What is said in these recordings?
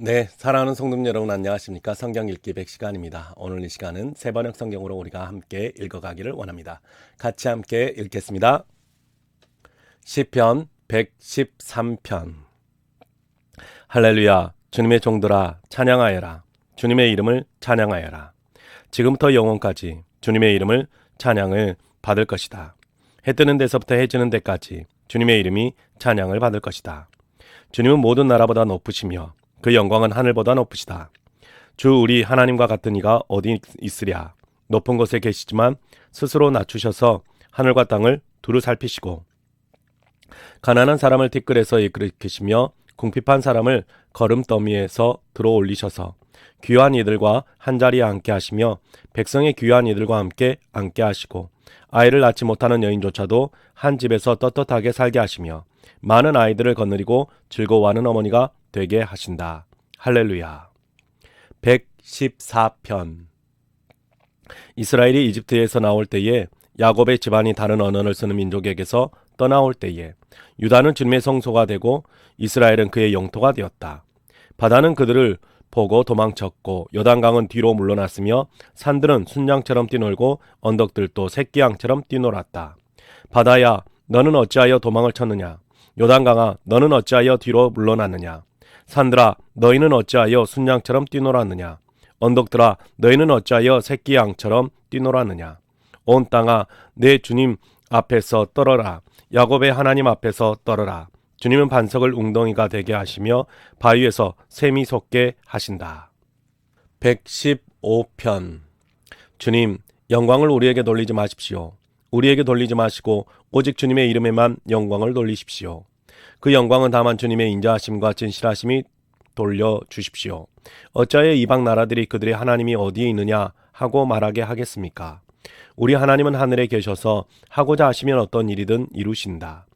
네, 사랑하는 성도님 여러분 안녕하십니까? 성경 읽기 100시간입니다. 오늘 이 시간은 세번역 성경으로 우리가 함께 읽어가기를 원합니다. 같이 함께 읽겠습니다. 시편 113편. 할렐루야, 주님의 종들아 찬양하여라. 주님의 이름을 찬양하여라. 지금부터 영원까지 주님의 이름을 찬양을 받을 것이다. 해 뜨는 데서부터 해 지는 데까지 주님의 이름이 찬양을 받을 것이다. 주님은 모든 나라보다 높으시며 그 영광은 하늘보다 높으시다. 주 우리 하나님과 같은 이가 어디 있으랴. 높은 곳에 계시지만 스스로 낮추셔서 하늘과 땅을 두루 살피시고 가난한 사람을 티끌에서 일으키시며 궁핍한 사람을 거름더미에서 들어 올리셔서 귀한 이들과 한자리에 앉게 하시며 백성의 귀한 이들과 함께 앉게 하시고 아이를 낳지 못하는 여인조차도 한 집에서 떳떳하게 살게 하시며 많은 아이들을 거느리고 즐거워하는 어머니가 되게 하신다. 할렐루야. 114편. 이스라엘이 이집트에서 나올 때에 야곱의 집안이 다른 언어를 쓰는 민족에게서 떠나올 때에 유다는 주님의 성소가 되고 이스라엘은 그의 영토가 되었다. 바다는 그들을 보고 도망쳤고 요단강은 뒤로 물러났으며 산들은 순양처럼 뛰놀고 언덕들도 새끼양처럼 뛰놀았다. 바다야, 너는 어찌하여 도망을 쳤느냐? 요단강아, 너는 어찌하여 뒤로 물러났느냐? 산들아, 너희는 어찌하여 순양처럼 뛰놀았느냐? 언덕들아, 너희는 어찌하여 새끼양처럼 뛰놀았느냐? 온 땅아, 내 주님 앞에서 떨어라. 야곱의 하나님 앞에서 떨어라. 주님은 반석을 웅덩이가 되게 하시며 바위에서 샘이 솟게 하신다. 115편. 주님, 영광을 우리에게 돌리지 마십시오. 우리에게 돌리지 마시고 오직 주님의 이름에만 영광을 돌리십시오. 그 영광은 다만 주님의 인자하심과 진실하심이 돌려주십시오. 어찌하여 이방 나라들이 그들의 하나님이 어디에 있느냐 하고 말하게 하겠습니까? 우리 하나님은 하늘에 계셔서 하고자 하시면 어떤 일이든 이루신다.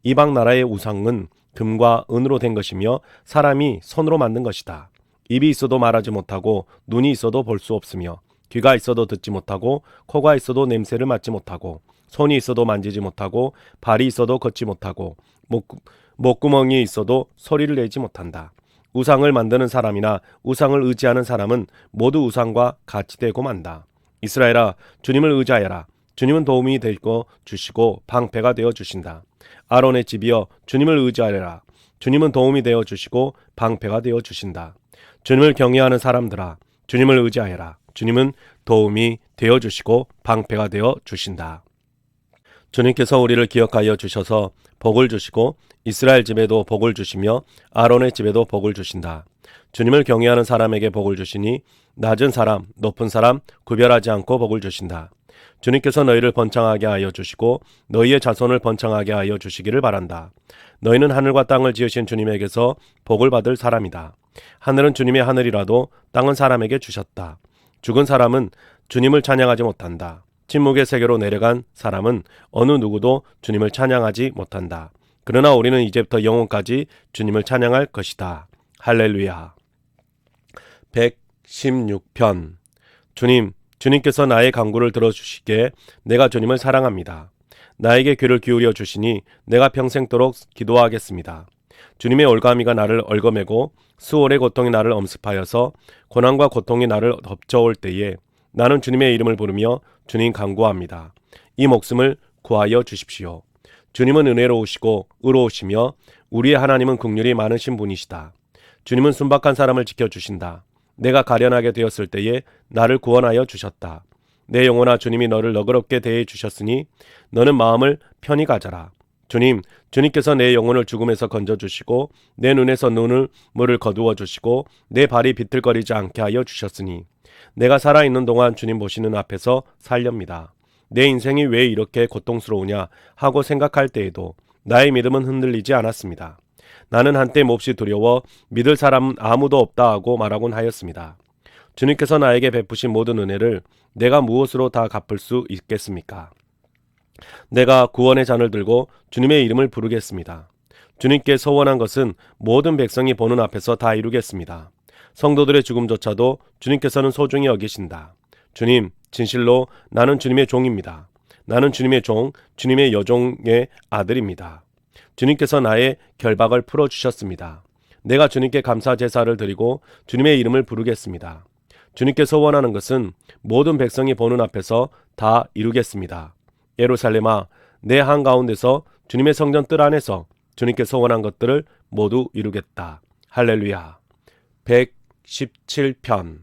이방 나라의 우상은 금과 은으로 된 것이며 사람이 손으로 만든 것이다. 입이 있어도 말하지 못하고 눈이 있어도 볼 수 없으며 귀가 있어도 듣지 못하고 코가 있어도 냄새를 맡지 못하고 손이 있어도 만지지 못하고 발이 있어도 걷지 못하고 목구멍이 있어도 소리를 내지 못한다. 우상을 만드는 사람이나 우상을 의지하는 사람은 모두 우상과 같이 되고 만다. 이스라엘아, 주님을 의지하여라. 주님은 도움이 되고 주시고 방패가 되어 주신다. 아론의 집이여, 주님을 의지하여라. 주님은 도움이 되어 주시고 방패가 되어 주신다. 주님을 경외하는 사람들아, 주님을 의지하여라. 주님은 도움이 되어 주시고 방패가 되어 주신다. 주님께서 우리를 기억하여 주셔서 복을 주시고 이스라엘 집에도 복을 주시며 아론의 집에도 복을 주신다. 주님을 경외하는 사람에게 복을 주시니 낮은 사람, 높은 사람 구별하지 않고 복을 주신다. 주님께서 너희를 번창하게 하여 주시고 너희의 자손을 번창하게 하여 주시기를 바란다. 너희는 하늘과 땅을 지으신 주님에게서 복을 받을 사람이다. 하늘은 주님의 하늘이라도 땅은 사람에게 주셨다. 죽은 사람은 주님을 찬양하지 못한다. 침묵의 세계로 내려간 사람은 어느 누구도 주님을 찬양하지 못한다. 그러나 우리는 이제부터 영원까지 주님을 찬양할 것이다. 할렐루야. 116편. 주님께서 나의 간구를 들어주시기에 내가 주님을 사랑합니다. 나에게 귀를 기울여 주시니 내가 평생도록 기도하겠습니다. 주님의 올가미가 나를 얽어매고 수월의 고통이 나를 엄습하여서 고난과 고통이 나를 덮쳐올 때에 나는 주님의 이름을 부르며 주님 간구합니다. 이 목숨을 구하여 주십시오. 주님은 은혜로우시고 의로우시며 우리의 하나님은 긍휼이 많으신 분이시다. 주님은 순박한 사람을 지켜주신다. 내가 가련하게 되었을 때에 나를 구원하여 주셨다. 내 영혼아, 주님이 너를 너그럽게 대해 주셨으니 너는 마음을 편히 가져라. 주님께서 내 영혼을 죽음에서 건져주시고 내 눈에서 눈물을 거두어 주시고 내 발이 비틀거리지 않게 하여 주셨으니 내가 살아있는 동안 주님 보시는 앞에서 살렵니다. 내 인생이 왜 이렇게 고통스러우냐 하고 생각할 때에도 나의 믿음은 흔들리지 않았습니다. 나는 한때 몹시 두려워 믿을 사람은 아무도 없다 하고 말하곤 하였습니다. 주님께서 나에게 베푸신 모든 은혜를 내가 무엇으로 다 갚을 수 있겠습니까? 내가 구원의 잔을 들고 주님의 이름을 부르겠습니다. 주님께 소원한 것은 모든 백성이 보는 앞에서 다 이루겠습니다. 성도들의 죽음조차도 주님께서는 소중히 여기신다. 주님, 진실로 나는 주님의 종입니다. 나는 주님의 종, 주님의 여종의 아들입니다. 주님께서 나의 결박을 풀어주셨습니다. 내가 주님께 감사 제사를 드리고 주님의 이름을 부르겠습니다. 주님께서 원하는 것은 모든 백성이 보는 앞에서 다 이루겠습니다. 예루살렘아, 내 한가운데서 주님의 성전 뜰 안에서 주님께서 원한 것들을 모두 이루겠다. 할렐루야. 117편.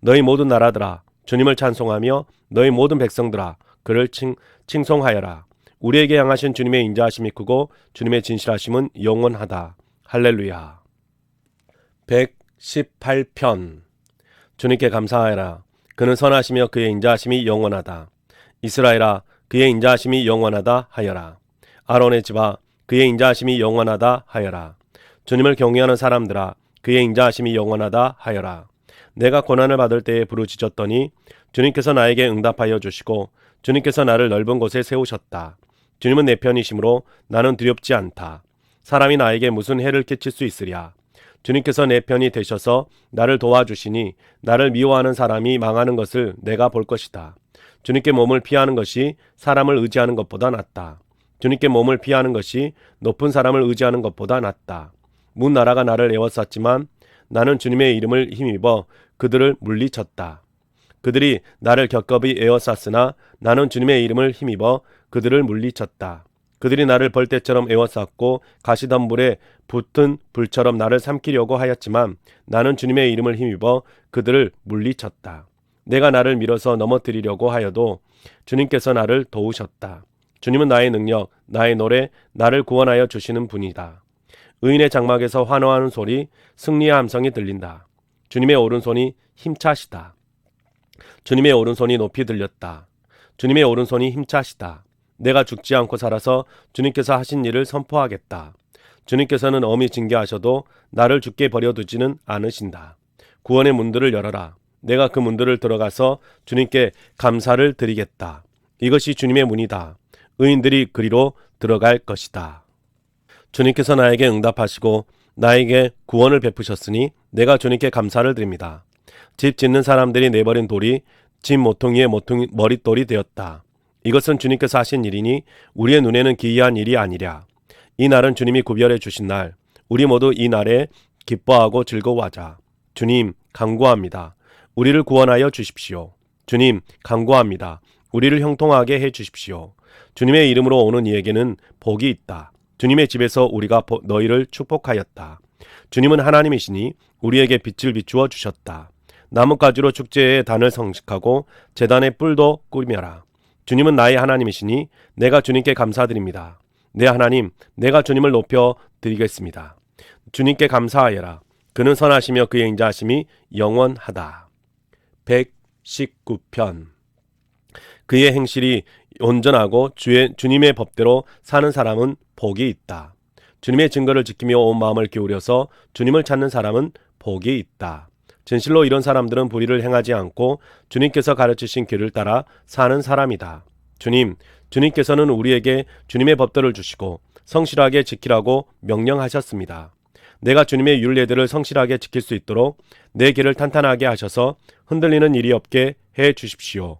너희 모든 나라들아 주님을 찬송하며 너희 모든 백성들아 그를 칭송하여라. 우리에게 향하신 주님의 인자하심이 크고 주님의 진실하심은 영원하다. 할렐루야. 118편. 주님께 감사하여라. 그는 선하시며 그의 인자하심이 영원하다. 이스라엘아, 그의 인자하심이 영원하다 하여라. 아론의 집아, 그의 인자하심이 영원하다 하여라. 주님을 경외하는 사람들아, 그의 인자하심이 영원하다 하여라. 내가 고난을 받을 때에 부르짖었더니 주님께서 나에게 응답하여 주시고 주님께서 나를 넓은 곳에 세우셨다. 주님은 내 편이시므로 나는 두렵지 않다. 사람이 나에게 무슨 해를 끼칠 수 있으랴. 주님께서 내 편이 되셔서 나를 도와주시니 나를 미워하는 사람이 망하는 것을 내가 볼 것이다. 주님께 몸을 피하는 것이 사람을 의지하는 것보다 낫다. 주님께 몸을 피하는 것이 높은 사람을 의지하는 것보다 낫다. 문 나라가 나를 에워쌌지만 나는 주님의 이름을 힘입어 그들을 물리쳤다. 그들이 나를 겹겹이 에워쌌으나 나는 주님의 이름을 힘입어 그들을 물리쳤다. 그들이 나를 벌떼처럼 에워쌌고 가시덤불에 붙은 불처럼 나를 삼키려고 하였지만 나는 주님의 이름을 힘입어 그들을 물리쳤다. 내가 나를 밀어서 넘어뜨리려고 하여도 주님께서 나를 도우셨다. 주님은 나의 능력, 나의 노래, 나를 구원하여 주시는 분이다. 의인의 장막에서 환호하는 소리, 승리의 함성이 들린다. 주님의 오른손이 힘차시다. 주님의 오른손이 높이 들렸다. 주님의 오른손이 힘차시다. 내가 죽지 않고 살아서 주님께서 하신 일을 선포하겠다. 주님께서는 엄히 징계하셔도 나를 죽게 버려두지는 않으신다. 구원의 문들을 열어라. 내가 그 문들을 들어가서 주님께 감사를 드리겠다. 이것이 주님의 문이다. 의인들이 그리로 들어갈 것이다. 주님께서 나에게 응답하시고 나에게 구원을 베푸셨으니 내가 주님께 감사를 드립니다. 집 짓는 사람들이 내버린 돌이 집 모퉁이의 머릿돌이 되었다. 이것은 주님께서 하신 일이니 우리의 눈에는 기이한 일이 아니랴. 이 날은 주님이 구별해 주신 날. 우리 모두 이 날에 기뻐하고 즐거워하자. 주님, 간구합니다. 우리를 구원하여 주십시오. 주님, 간구합니다. 우리를 형통하게 해 주십시오. 주님의 이름으로 오는 이에게는 복이 있다. 주님의 집에서 우리가 너희를 축복하였다. 주님은 하나님이시니 우리에게 빛을 비추어 주셨다. 나뭇가지로 축제의 단을 성식하고 제단의 뿔도 꾸며라. 주님은 나의 하나님이시니 내가 주님께 감사드립니다. 내 하나님, 내가 주님을 높여 드리겠습니다. 주님께 감사하여라. 그는 선하시며 그의 인자하심이 영원하다. 119편. 그의 행실이 온전하고 주님의 법대로 사는 사람은 복이 있다. 주님의 증거를 지키며 온 마음을 기울여서 주님을 찾는 사람은 복이 있다. 진실로 이런 사람들은 불의를 행하지 않고 주님께서 가르치신 길을 따라 사는 사람이다. 주님께서는 우리에게 주님의 법도를 주시고 성실하게 지키라고 명령하셨습니다. 내가 주님의 율례들을 성실하게 지킬 수 있도록 내 길을 탄탄하게 하셔서 흔들리는 일이 없게 해 주십시오.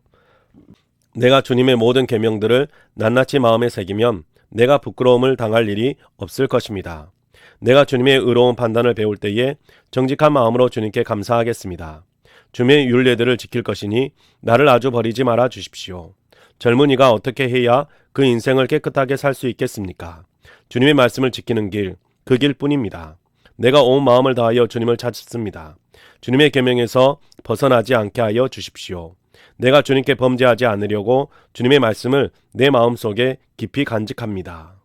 내가 주님의 모든 계명들을 낱낱이 마음에 새기면 내가 부끄러움을 당할 일이 없을 것입니다. 내가 주님의 의로운 판단을 배울 때에 정직한 마음으로 주님께 감사하겠습니다. 주님의 율례들을 지킬 것이니 나를 아주 버리지 말아 주십시오. 젊은이가 어떻게 해야 그 인생을 깨끗하게 살 수 있겠습니까? 주님의 말씀을 지키는 길, 그 길뿐입니다. 내가 온 마음을 다하여 주님을 찾습니다. 주님의 계명에서 벗어나지 않게 하여 주십시오. 내가 주님께 범죄하지 않으려고 주님의 말씀을 내 마음속에 깊이 간직합니다.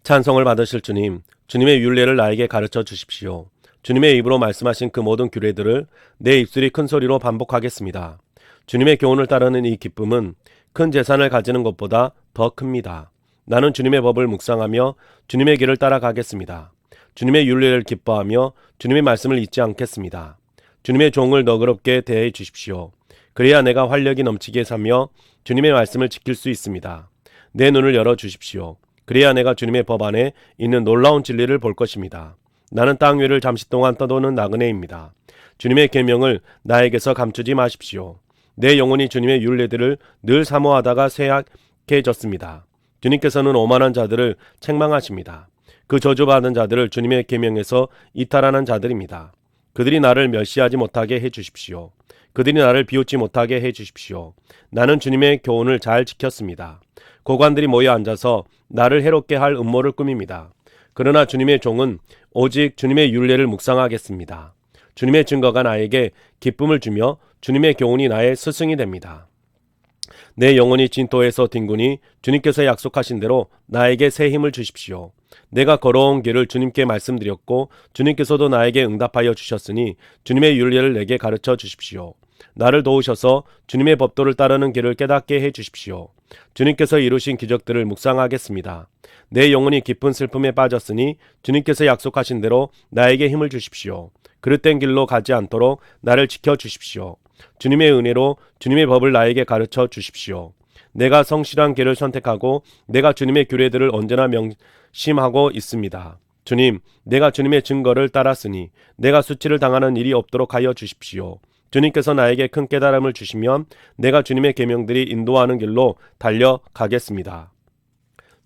찬송을 받으실 주님, 주님의 율례를 나에게 가르쳐 주십시오. 주님의 입으로 말씀하신 그 모든 규례들을 내 입술이 큰 소리로 반복하겠습니다. 주님의 교훈을 따르는 이 기쁨은 큰 재산을 가지는 것보다 더 큽니다. 나는 주님의 법을 묵상하며 주님의 길을 따라가겠습니다. 주님의 율례를 기뻐하며 주님의 말씀을 잊지 않겠습니다. 주님의 종을 너그럽게 대해 주십시오. 그래야 내가 활력이 넘치게 살며 주님의 말씀을 지킬 수 있습니다. 내 눈을 열어 주십시오. 그래야 내가 주님의 법 안에 있는 놀라운 진리를 볼 것입니다. 나는 땅 위를 잠시 동안 떠도는 나그네입니다. 주님의 계명을 나에게서 감추지 마십시오. 내 영혼이 주님의 율례들을 늘 사모하다가 쇠약해졌습니다. 주님께서는 오만한 자들을 책망하십니다. 그 저주받은 자들을 주님의 계명에서 이탈하는 자들입니다. 그들이 나를 멸시하지 못하게 해주십시오. 그들이 나를 비웃지 못하게 해주십시오. 나는 주님의 교훈을 잘 지켰습니다. 고관들이 모여 앉아서 나를 해롭게 할 음모를 꾸밉니다. 그러나 주님의 종은 오직 주님의 율례를 묵상하겠습니다. 주님의 증거가 나에게 기쁨을 주며 주님의 교훈이 나의 스승이 됩니다. 내 영혼이 진토에서 뒹구니 주님께서 약속하신 대로 나에게 새 힘을 주십시오. 내가 걸어온 길을 주님께 말씀드렸고 주님께서도 나에게 응답하여 주셨으니 주님의 율례를 내게 가르쳐 주십시오. 나를 도우셔서 주님의 법도를 따르는 길을 깨닫게 해 주십시오. 주님께서 이루신 기적들을 묵상하겠습니다. 내 영혼이 깊은 슬픔에 빠졌으니 주님께서 약속하신 대로 나에게 힘을 주십시오. 그릇된 길로 가지 않도록 나를 지켜 주십시오. 주님의 은혜로 주님의 법을 나에게 가르쳐 주십시오. 내가 성실한 길을 선택하고 내가 주님의 규례들을 언제나 명심하고 있습니다. 주님, 내가 주님의 증거를 따랐으니 내가 수치를 당하는 일이 없도록 하여 주십시오. 주님께서 나에게 큰 깨달음을 주시면 내가 주님의 계명들이 인도하는 길로 달려가겠습니다.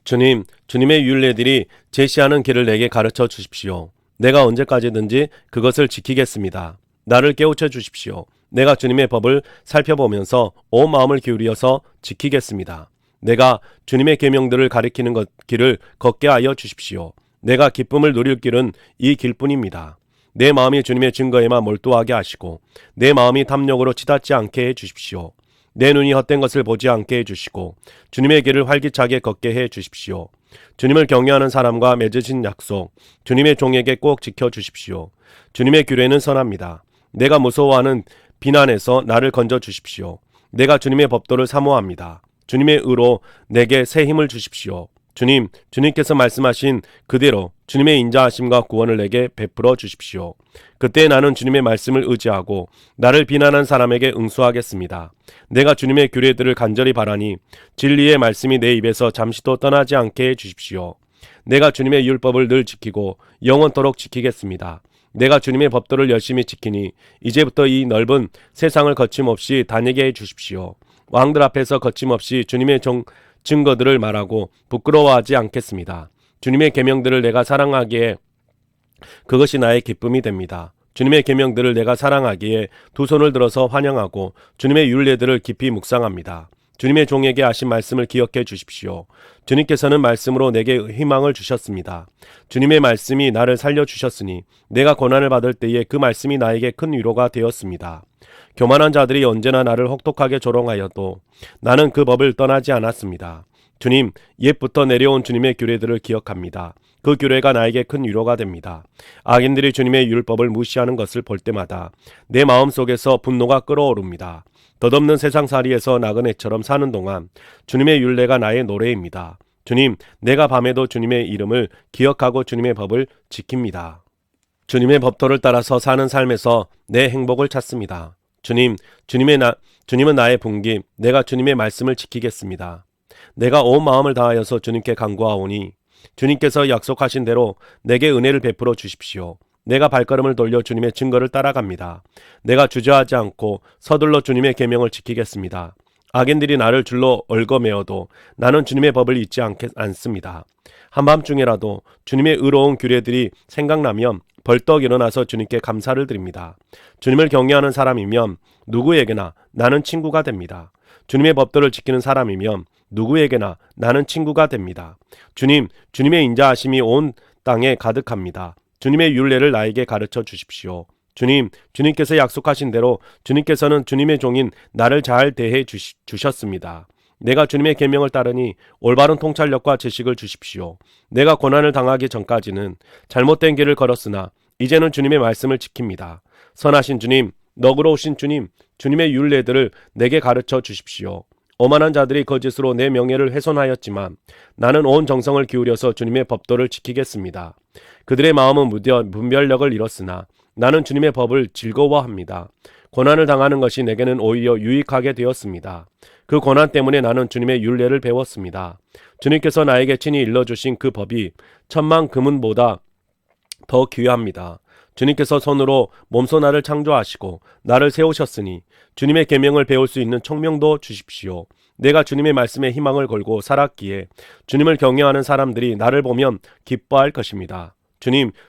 주님, 주님의 율례들이 제시하는 길을 내게 가르쳐 주십시오. 내가 언제까지든지 그것을 지키겠습니다. 나를 깨우쳐 주십시오. 내가 주님의 법을 살펴보면서 온 마음을 기울여서 지키겠습니다. 내가 주님의 계명들을 가리키는 길을 걷게 하여 주십시오. 내가 기쁨을 누릴 길은 이 길뿐입니다. 내 마음이 주님의 증거에만 몰두하게 하시고 내 마음이 탐욕으로 치닫지 않게 해 주십시오. 내 눈이 헛된 것을 보지 않게 해 주시고 주님의 길을 활기차게 걷게 해 주십시오. 주님을 경외하는 사람과 맺으신 약속, 주님의 종에게 꼭 지켜 주십시오. 주님의 규례는 선합니다. 내가 무서워하는 비난에서 나를 건져 주십시오. 내가 주님의 법도를 사모합니다. 주님의 의로 내게 새 힘을 주십시오. 주님, 주님께서 말씀하신 그대로 주님의 인자하심과 구원을 내게 베풀어 주십시오. 그때 나는 주님의 말씀을 의지하고 나를 비난한 사람에게 응수하겠습니다. 내가 주님의 규례들을 간절히 바라니 진리의 말씀이 내 입에서 잠시도 떠나지 않게 해 주십시오. 내가 주님의 율법을 늘 지키고 영원토록 지키겠습니다. 내가 주님의 법도를 열심히 지키니 이제부터 이 넓은 세상을 거침없이 다니게 해 주십시오. 왕들 앞에서 거침없이 주님의 증거들을 말하고 부끄러워하지 않겠습니다. 주님의 계명들을 내가 사랑하기에 그것이 나의 기쁨이 됩니다. 주님의 계명들을 내가 사랑하기에 두 손을 들어서 환영하고 주님의 율례들을 깊이 묵상합니다. 주님의 종에게 하신 말씀을 기억해 주십시오. 주님께서는 말씀으로 내게 희망을 주셨습니다. 주님의 말씀이 나를 살려주셨으니 내가 고난을 받을 때에 그 말씀이 나에게 큰 위로가 되었습니다. 교만한 자들이 언제나 나를 혹독하게 조롱하여도 나는 그 법을 떠나지 않았습니다. 주님, 옛부터 내려온 주님의 규례들을 기억합니다. 그 규례가 나에게 큰 위로가 됩니다. 악인들이 주님의 율법을 무시하는 것을 볼 때마다 내 마음속에서 분노가 끓어오릅니다. 덧없는 세상살이에서 나그네처럼 사는 동안 주님의 율례가 나의 노래입니다. 주님, 내가 밤에도 주님의 이름을 기억하고 주님의 법을 지킵니다. 주님의 법도를 따라서 사는 삶에서 내 행복을 찾습니다. 주님, 주님은 나의 분깃, 내가 주님의 말씀을 지키겠습니다. 내가 온 마음을 다하여서 주님께 간구하오니 주님께서 약속하신 대로 내게 은혜를 베풀어 주십시오. 내가 발걸음을 돌려 주님의 증거를 따라갑니다. 내가 주저하지 않고 서둘러 주님의 계명을 지키겠습니다. 악인들이 나를 줄로 얽어매어도 나는 주님의 법을 잊지 않습니다. 한밤중에라도 주님의 의로운 규례들이 생각나면 벌떡 일어나서 주님께 감사를 드립니다. 주님을 경외하는 사람이면 누구에게나 나는 친구가 됩니다. 주님의 법도를 지키는 사람이면 누구에게나 나는 친구가 됩니다. 주님, 주님의 인자하심이 온 땅에 가득합니다. 주님의 율례를 나에게 가르쳐 주십시오. 주님, 주님께서 약속하신 대로 주님께서는 주님의 종인 나를 잘 대해 주셨습니다. 내가 주님의 계명을 따르니 올바른 통찰력과 지식을 주십시오. 내가 고난을 당하기 전까지는 잘못된 길을 걸었으나 이제는 주님의 말씀을 지킵니다. 선하신 주님, 너그러우신 주님, 주님의 율례들을 내게 가르쳐 주십시오. 오만한 자들이 거짓으로 내 명예를 훼손하였지만 나는 온 정성을 기울여서 주님의 법도를 지키겠습니다. 그들의 마음은 분별력을 잃었으나 나는 주님의 법을 즐거워합니다. 고난을 당하는 것이 내게는 오히려 유익하게 되었습니다. 그 고난 때문에 나는 주님의 율례를 배웠습니다. 주님께서 나에게 친히 일러주신 그 법이 천만 금은보다 더 귀합니다. 주님께서 손으로 몸소 나를 창조하시고 나를 세우셨으니 주님의 계명을 배울 수 있는 총명도 주십시오. 내가 주님의 말씀에 희망을 걸고 살았기에 주님을 경외하는 사람들이 나를 보면 기뻐할 것입니다.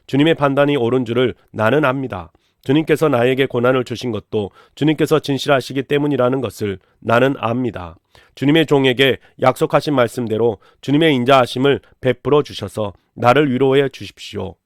주님의 판단이 옳은 줄을 나는 압니다. 주님께서 나에게 고난을 주신 것도 주님께서 진실하시기 때문이라는 것을 나는 압니다. 주님의 종에게 약속하신 말씀대로 주님의 인자하심을 베풀어 주셔서 나를 위로해 주십시오.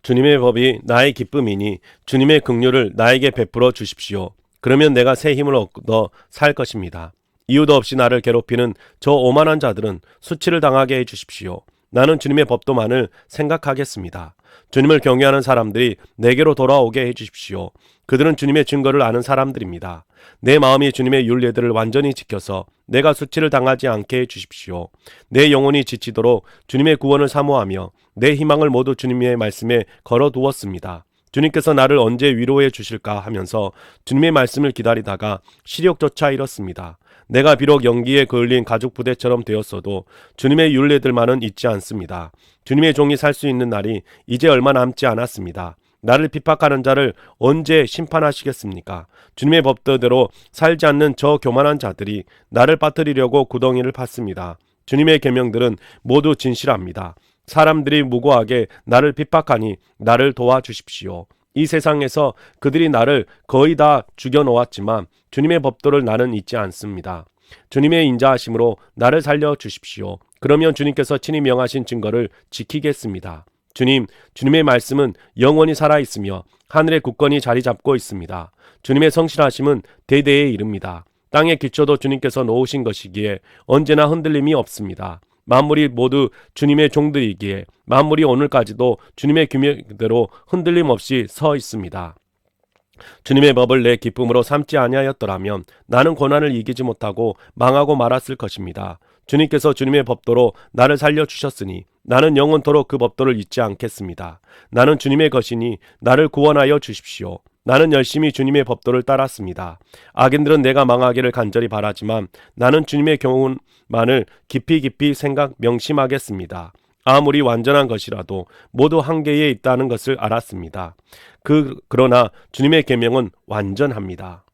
주님의 법이 나의 기쁨이니 주님의 긍휼을 나에게 베풀어 주십시오. 그러면 내가 새 힘을 얻어 살 것입니다. 이유도 없이 나를 괴롭히는 저 오만한 자들은 수치를 당하게 해 주십시오. 나는 주님의 법도만을 생각하겠습니다. 주님을 경외하는 사람들이 내게로 돌아오게 해 주십시오. 그들은 주님의 증거를 아는 사람들입니다. 내 마음이 주님의 율례들을 완전히 지켜서 내가 수치를 당하지 않게 해 주십시오. 내 영혼이 지치도록 주님의 구원을 사모하며 내 희망을 모두 주님의 말씀에 걸어두었습니다. 주님께서 나를 언제 위로해 주실까 하면서 주님의 말씀을 기다리다가 시력조차 잃었습니다. 내가 비록 연기에 그을린 가죽 부대처럼 되었어도 주님의 율례들만은 잊지 않습니다. 주님의 종이 살 수 있는 날이 이제 얼마 남지 않았습니다. 나를 핍박하는 자를 언제 심판하시겠습니까? 주님의 법도대로 살지 않는 저 교만한 자들이 나를 빠뜨리려고 구덩이를 팠습니다. 주님의 계명들은 모두 진실합니다. 사람들이 무고하게 나를 핍박하니 나를 도와주십시오. 이 세상에서 그들이 나를 거의 다 죽여놓았지만 주님의 법도를 나는 잊지 않습니다. 주님의 인자하심으로 나를 살려주십시오. 그러면 주님께서 친히 명하신 증거를 지키겠습니다. 주님의 말씀은 영원히 살아있으며 하늘의 굳건히 자리 잡고 있습니다. 주님의 성실하심은 대대에 이릅니다. 땅의 기초도 주님께서 놓으신 것이기에 언제나 흔들림이 없습니다. 만물이 모두 주님의 종들이기에 만물이 오늘까지도 주님의 규명대로 흔들림 없이 서 있습니다. 주님의 법을 내 기쁨으로 삼지 아니하였더라면 나는 고난을 이기지 못하고 망하고 말았을 것입니다. 주님께서 주님의 법도로 나를 살려주셨으니 나는 영원토록 그 법도를 잊지 않겠습니다. 나는 주님의 것이니 나를 구원하여 주십시오. 나는 열심히 주님의 법도를 따랐습니다. 악인들은 내가 망하기를 간절히 바라지만 나는 주님의 교훈만을 깊이 명심하겠습니다. 아무리 완전한 것이라도 모두 한계에 있다는 것을 알았습니다. 그러나 주님의 계명은 완전합니다.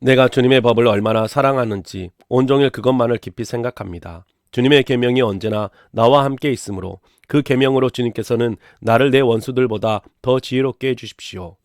내가 주님의 법을 얼마나 사랑하는지 온종일 그것만을 깊이 생각합니다. 주님의 계명이 언제나 나와 함께 있으므로 그 계명으로 주님께서는 나를 내 원수들보다 더 지혜롭게 해주십시오.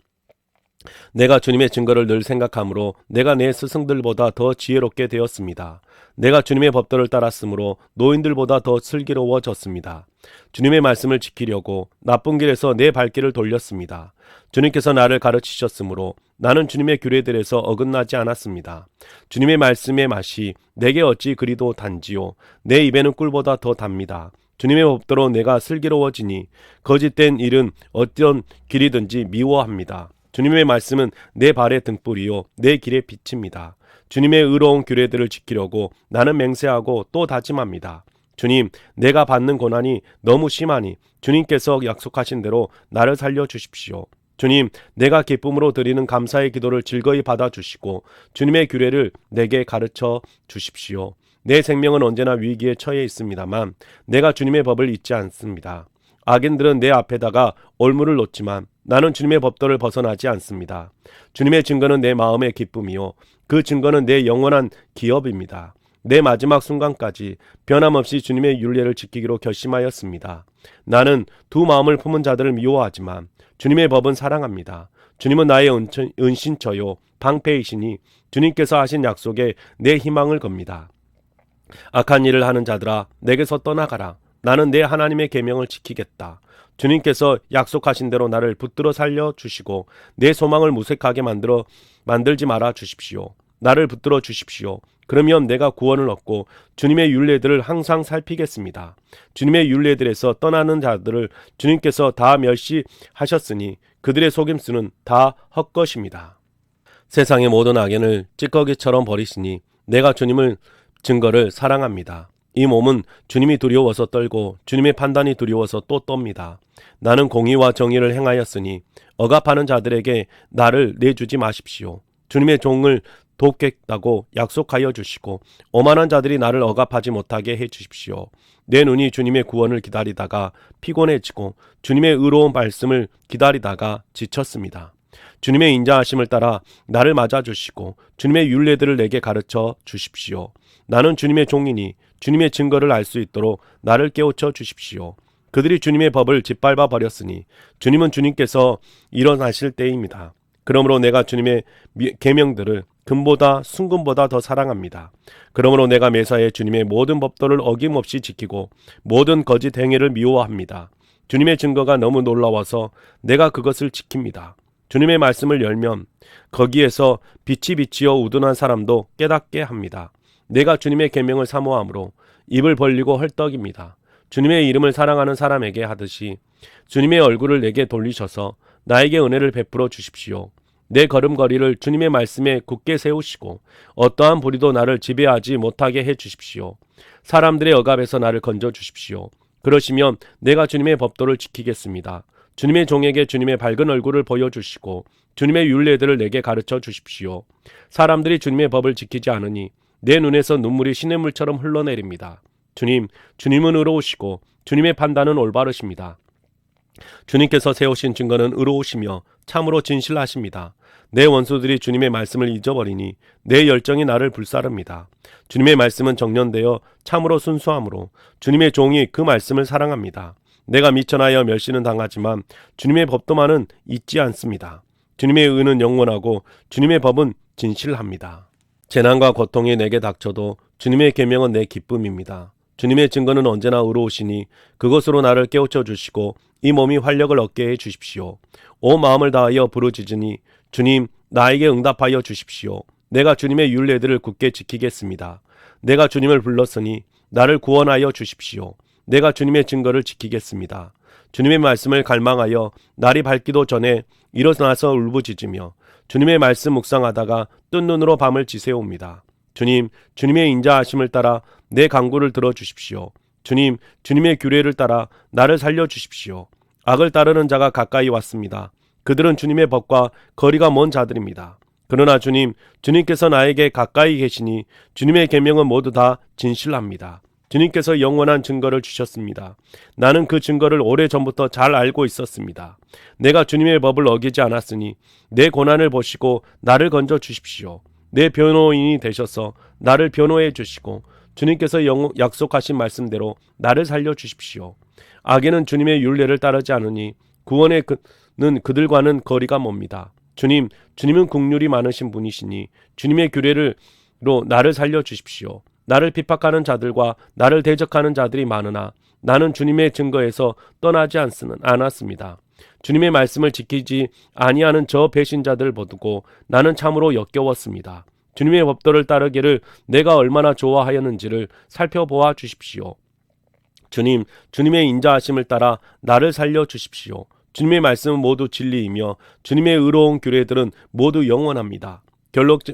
내가 주님의 증거를 늘 생각하므로 내가 내 스승들보다 더 지혜롭게 되었습니다. 내가 주님의 법도를 따랐으므로 노인들보다 더 슬기로워졌습니다. 주님의 말씀을 지키려고 나쁜 길에서 내 발길을 돌렸습니다. 주님께서 나를 가르치셨으므로 나는 주님의 규례들에서 어긋나지 않았습니다. 주님의 말씀의 맛이 내게 어찌 그리도 단지요 내 입에는 꿀보다 더 답니다. 주님의 법도로 내가 슬기로워지니 거짓된 일은 어떤 길이든지 미워합니다. 주님의 말씀은 내 발의 등불이요 내 길의 빛입니다. 주님의 의로운 규례들을 지키려고 나는 맹세하고 또 다짐합니다. 주님, 내가 받는 고난이 너무 심하니 주님께서 약속하신 대로 나를 살려주십시오. 주님, 내가 기쁨으로 드리는 감사의 기도를 즐거이 받아주시고 주님의 규례를 내게 가르쳐 주십시오. 내 생명은 언제나 위기에 처해 있습니다만 내가 주님의 법을 잊지 않습니다. 악인들은 내 앞에다가 올무를 놓지만 나는 주님의 법도를 벗어나지 않습니다. 주님의 증거는 내 마음의 기쁨이요 그 증거는 내 영원한 기업입니다. 내 마지막 순간까지 변함없이 주님의 율례를 지키기로 결심하였습니다. 나는 두 마음을 품은 자들을 미워하지만 주님의 법은 사랑합니다. 주님은 나의 은신처요 방패이시니 주님께서 하신 약속에 내 희망을 겁니다. 악한 일을 하는 자들아 내게서 떠나가라. 나는 내 하나님의 계명을 지키겠다. 주님께서 약속하신 대로 나를 붙들어 살려주시고 내 소망을 무색하게 만들지 말아 주십시오. 나를 붙들어 주십시오. 그러면 내가 구원을 얻고 주님의 율례들을 항상 살피겠습니다. 주님의 율례들에서 떠나는 자들을 주님께서 다 멸시하셨으니 그들의 속임수는 다 헛것입니다. 세상의 모든 악인을 찌꺼기처럼 버리시니 내가 주님을 증거를 사랑합니다. 이 몸은 주님이 두려워서 떨고 주님의 판단이 두려워서 또 떱니다. 나는 공의와 정의를 행하였으니 억압하는 자들에게 나를 내주지 마십시오. 주님의 종을 돕겠다고 약속하여 주시고 오만한 자들이 나를 억압하지 못하게 해 주십시오. 내 눈이 주님의 구원을 기다리다가 피곤해지고 주님의 의로운 말씀을 기다리다가 지쳤습니다. 주님의 인자하심을 따라 나를 맞아주시고 주님의 율례들을 내게 가르쳐 주십시오. 나는 주님의 종이니 주님의 증거를 알 수 있도록 나를 깨우쳐 주십시오. 그들이 주님의 법을 짓밟아 버렸으니 주님은 주님께서 일어나실 때입니다. 그러므로 내가 주님의 계명들을 금보다 순금보다 더 사랑합니다. 그러므로 내가 매사에 주님의 모든 법도를 어김없이 지키고 모든 거짓 행위를 미워합니다. 주님의 증거가 너무 놀라워서 내가 그것을 지킵니다. 주님의 말씀을 열면 거기에서 빛이 비치어 우둔한 사람도 깨닫게 합니다. 내가 주님의 계명을 사모함으로 입을 벌리고 헐떡입니다. 주님의 이름을 사랑하는 사람에게 하듯이 주님의 얼굴을 내게 돌리셔서 나에게 은혜를 베풀어 주십시오. 내 걸음걸이를 주님의 말씀에 굳게 세우시고 어떠한 불의도 나를 지배하지 못하게 해 주십시오. 사람들의 억압에서 나를 건져 주십시오. 그러시면 내가 주님의 법도를 지키겠습니다. 주님의 종에게 주님의 밝은 얼굴을 보여주시고 주님의 율례들을 내게 가르쳐 주십시오. 사람들이 주님의 법을 지키지 않으니 내 눈에서 눈물이 시냇물처럼 흘러내립니다. 주님은 의로우시고 주님의 판단은 올바르십니다. 주님께서 세우신 증거는 의로우시며 참으로 진실하십니다. 내 원수들이 주님의 말씀을 잊어버리니 내 열정이 나를 불사릅니다. 주님의 말씀은 정련되어 참으로 순수함으로 주님의 종이 그 말씀을 사랑합니다. 내가 미천하여 멸시는 당하지만 주님의 법도만은 잊지 않습니다. 주님의 의는 영원하고 주님의 법은 진실합니다. 재난과 고통이 내게 닥쳐도 주님의 계명은 내 기쁨입니다. 주님의 증거는 언제나 의로우시니 그것으로 나를 깨우쳐 주시고 이 몸이 활력을 얻게 해 주십시오. 온 마음을 다하여 부르짖으니 주님 나에게 응답하여 주십시오. 내가 주님의 율례들을 굳게 지키겠습니다. 내가 주님을 불렀으니 나를 구원하여 주십시오. 내가 주님의 증거를 지키겠습니다. 주님의 말씀을 갈망하여 날이 밝기도 전에 일어나서 울부짖으며 주님의 말씀 묵상하다가 뜬 눈으로 밤을 지새웁니다. 주님의 인자하심을 따라 내 간구를 들어주십시오. 주님의 규례를 따라 나를 살려주십시오. 악을 따르는 자가 가까이 왔습니다. 그들은 주님의 법과 거리가 먼 자들입니다. 그러나 주님께서 나에게 가까이 계시니 주님의 계명은 모두 다 진실합니다. 주님께서 영원한 증거를 주셨습니다. 나는 그 증거를 오래전부터 잘 알고 있었습니다. 내가 주님의 법을 어기지 않았으니 내 고난을 보시고 나를 건져 주십시오. 내 변호인이 되셔서 나를 변호해 주시고 주님께서 약속하신 말씀대로 나를 살려 주십시오. 악인은 주님의 율례를 따르지 않으니 구원의 그들과는 거리가 멉니다. 주님은 긍휼이 많으신 분이시니 주님의 규례로 나를 살려 주십시오. 나를 핍박하는 자들과 나를 대적하는 자들이 많으나 나는 주님의 증거에서 떠나지 않았습니다. 주님의 말씀을 지키지 아니하는 저 배신자들 보고 나는 참으로 역겨웠습니다. 주님의 법도를 따르기를 내가 얼마나 좋아하였는지를 살펴보아 주십시오. 주님의 인자하심을 따라 나를 살려 주십시오. 주님의 말씀은 모두 진리이며 주님의 의로운 규례들은 모두 영원합니다.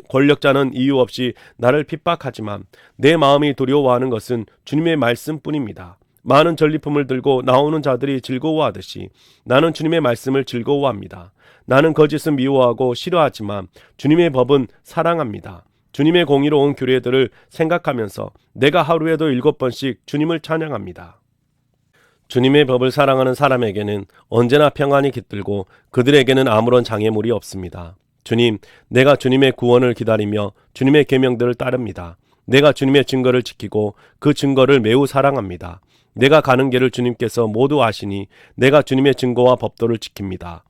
권력자는 이유 없이 나를 핍박하지만 내 마음이 두려워하는 것은 주님의 말씀뿐입니다. 많은 전리품을 들고 나오는 자들이 즐거워하듯이 나는 주님의 말씀을 즐거워합니다. 나는 거짓은 미워하고 싫어하지만 주님의 법은 사랑합니다. 주님의 공의로운 규례들을 생각하면서 내가 하루에도 7번씩 주님을 찬양합니다. 주님의 법을 사랑하는 사람에게는 언제나 평안이 깃들고 그들에게는 아무런 장애물이 없습니다. 내가 주님의 구원을 기다리며 주님의 계명들을 따릅니다. 내가 주님의 증거를 지키고 그 증거를 매우 사랑합니다. 내가 가는 길을 주님께서 모두 아시니 내가 주님의 증거와 법도를 지킵니다.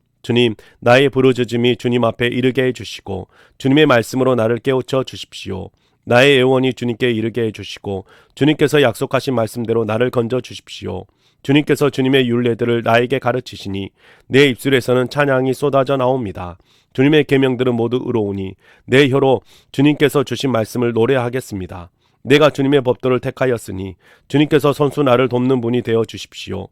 나의 부르짖음이 주님 앞에 이르게 해주시고 주님의 말씀으로 나를 깨우쳐 주십시오. 나의 애원이 주님께 이르게 해주시고 주님께서 약속하신 말씀대로 나를 건져 주십시오. 주님께서 주님의 율례들을 나에게 가르치시니 내 입술에서는 찬양이 쏟아져 나옵니다. 주님의 계명들은 모두 의로우니 내 혀로 주님께서 주신 말씀을 노래하겠습니다. 내가 주님의 법도를 택하였으니 주님께서 선수 나를 돕는 분이 되어 주십시오.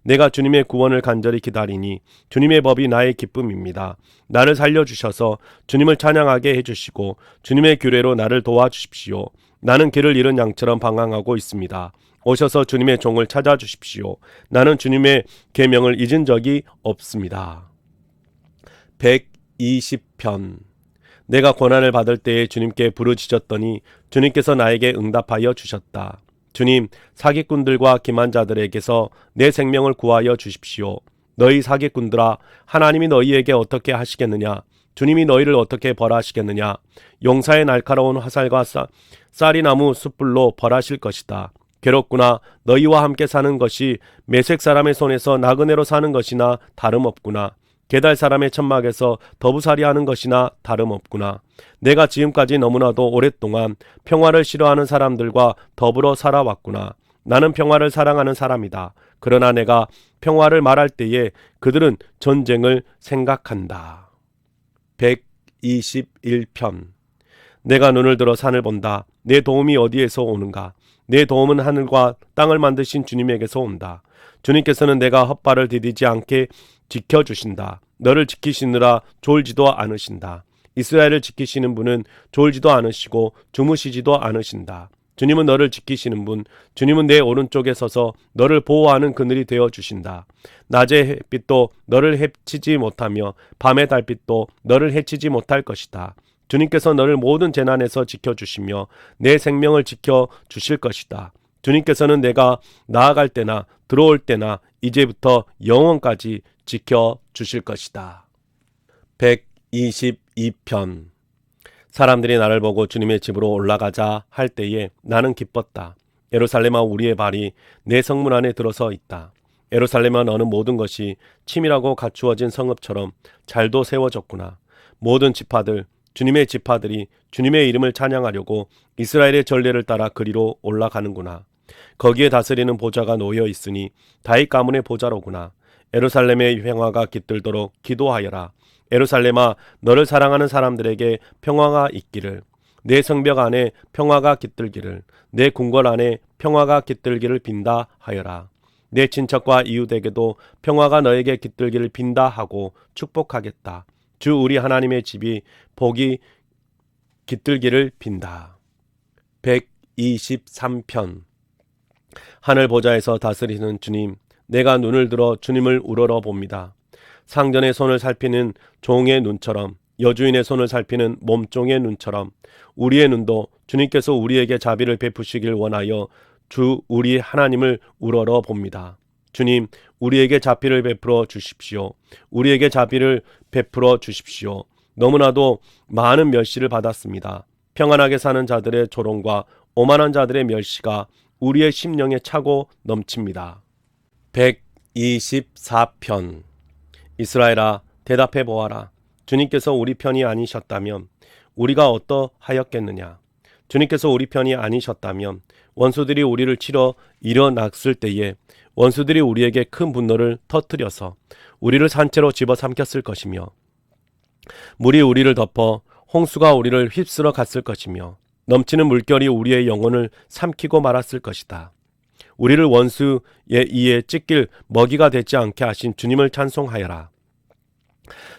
내가 주님의 구원을 간절히 기다리니 주님의 법이 나의 기쁨입니다. 나를 살려주셔서 주님을 찬양하게 해주시고 주님의 규례로 나를 도와주십시오. 나는 길을 잃은 양처럼 방황하고 있습니다. 오셔서 주님의 종을 찾아주십시오. 나는 주님의 계명을 잊은 적이 없습니다. 120편. 내가 고난을 받을 때에 주님께 부르짖었더니 주님께서 나에게 응답하여 주셨다. 사기꾼들과 기만자들에게서 내 생명을 구하여 주십시오. 너희 사기꾼들아, 하나님이 너희에게 어떻게 하시겠느냐? 주님이 너희를 어떻게 벌하시겠느냐? 용사의 날카로운 화살과 쌀이나무 숯불로 벌하실 것이다. 괴롭구나. 너희와 함께 사는 것이 메색 사람의 손에서 나그네로 사는 것이나 다름없구나. 게달 사람의 천막에서 더부살이 하는 것이나 다름없구나. 내가 지금까지 너무나도 오랫동안 평화를 싫어하는 사람들과 더불어 살아왔구나. 나는 평화를 사랑하는 사람이다. 그러나 내가 평화를 말할 때에 그들은 전쟁을 생각한다. 121편. 내가 눈을 들어 산을 본다. 내 도움이 어디에서 오는가? 내 도움은 하늘과 땅을 만드신 주님에게서 온다. 주님께서는 내가 헛발을 디디지 않게 지켜주신다. 너를 지키시느라 졸지도 않으신다. 이스라엘을 지키시는 분은 졸지도 않으시고 주무시지도 않으신다. 주님은 너를 지키시는 분, 주님은 내 오른쪽에 서서 너를 보호하는 그늘이 되어주신다. 낮의 햇빛도 너를 해치지 못하며 밤의 달빛도 너를 해치지 못할 것이다. 주님께서 너를 모든 재난에서 지켜주시며 내 생명을 지켜주실 것이다. 주님께서는 내가 나아갈 때나 들어올 때나 이제부터 영원까지 지켜주실 것이다. 122편. 사람들이 나를 보고 주님의 집으로 올라가자 할 때에 나는 기뻤다. 예루살렘아, 우리의 발이 내 성문 안에 들어서 있다. 예루살렘아, 너는 모든 것이 치밀하고 갖추어진 성읍처럼 잘도 세워졌구나. 모든 지파들, 주님의 지파들이 주님의 이름을 찬양하려고 이스라엘의 전례를 따라 그리로 올라가는구나. 거기에 다스리는 보좌가 놓여 있으니 다윗 가문의 보좌로구나. 예루살렘의 평화가 깃들도록 기도하여라. 예루살렘아, 너를 사랑하는 사람들에게 평화가 있기를. 내 성벽 안에 평화가 깃들기를. 내 궁궐 안에 평화가 깃들기를 빈다 하여라. 내 친척과 이웃에게도 평화가 너에게 깃들기를 빈다 하고 축복하겠다. 주 우리 하나님의 집이 복이 깃들기를 빈다. 123편. 하늘 보좌에서 다스리는 주님, 내가 눈을 들어 주님을 우러러 봅니다. 상전의 손을 살피는 종의 눈처럼, 여주인의 손을 살피는 몸종의 눈처럼 우리의 눈도 주님께서 우리에게 자비를 베푸시길 원하여 주 우리 하나님을 우러러 봅니다. 주님, 우리에게 자비를 베풀어 주십시오. 우리에게 자비를 베풀어 주십시오. 너무나도 많은 멸시를 받았습니다. 평안하게 사는 자들의 조롱과 오만한 자들의 멸시가 우리의 심령에 차고 넘칩니다. 124편. 이스라엘아, 대답해 보아라. 주님께서 우리 편이 아니셨다면 우리가 어떠하였겠느냐? 주님께서 우리 편이 아니셨다면 원수들이 우리를 치러 일어났을 때에 원수들이 우리에게 큰 분노를 터뜨려서 우리를 산채로 집어삼켰을 것이며 물이 우리를 덮어 홍수가 우리를 휩쓸어 갔을 것이며 넘치는 물결이 우리의 영혼을 삼키고 말았을 것이다. 우리를 원수의 이에 찢길 먹이가 되지 않게 하신 주님을 찬송하여라.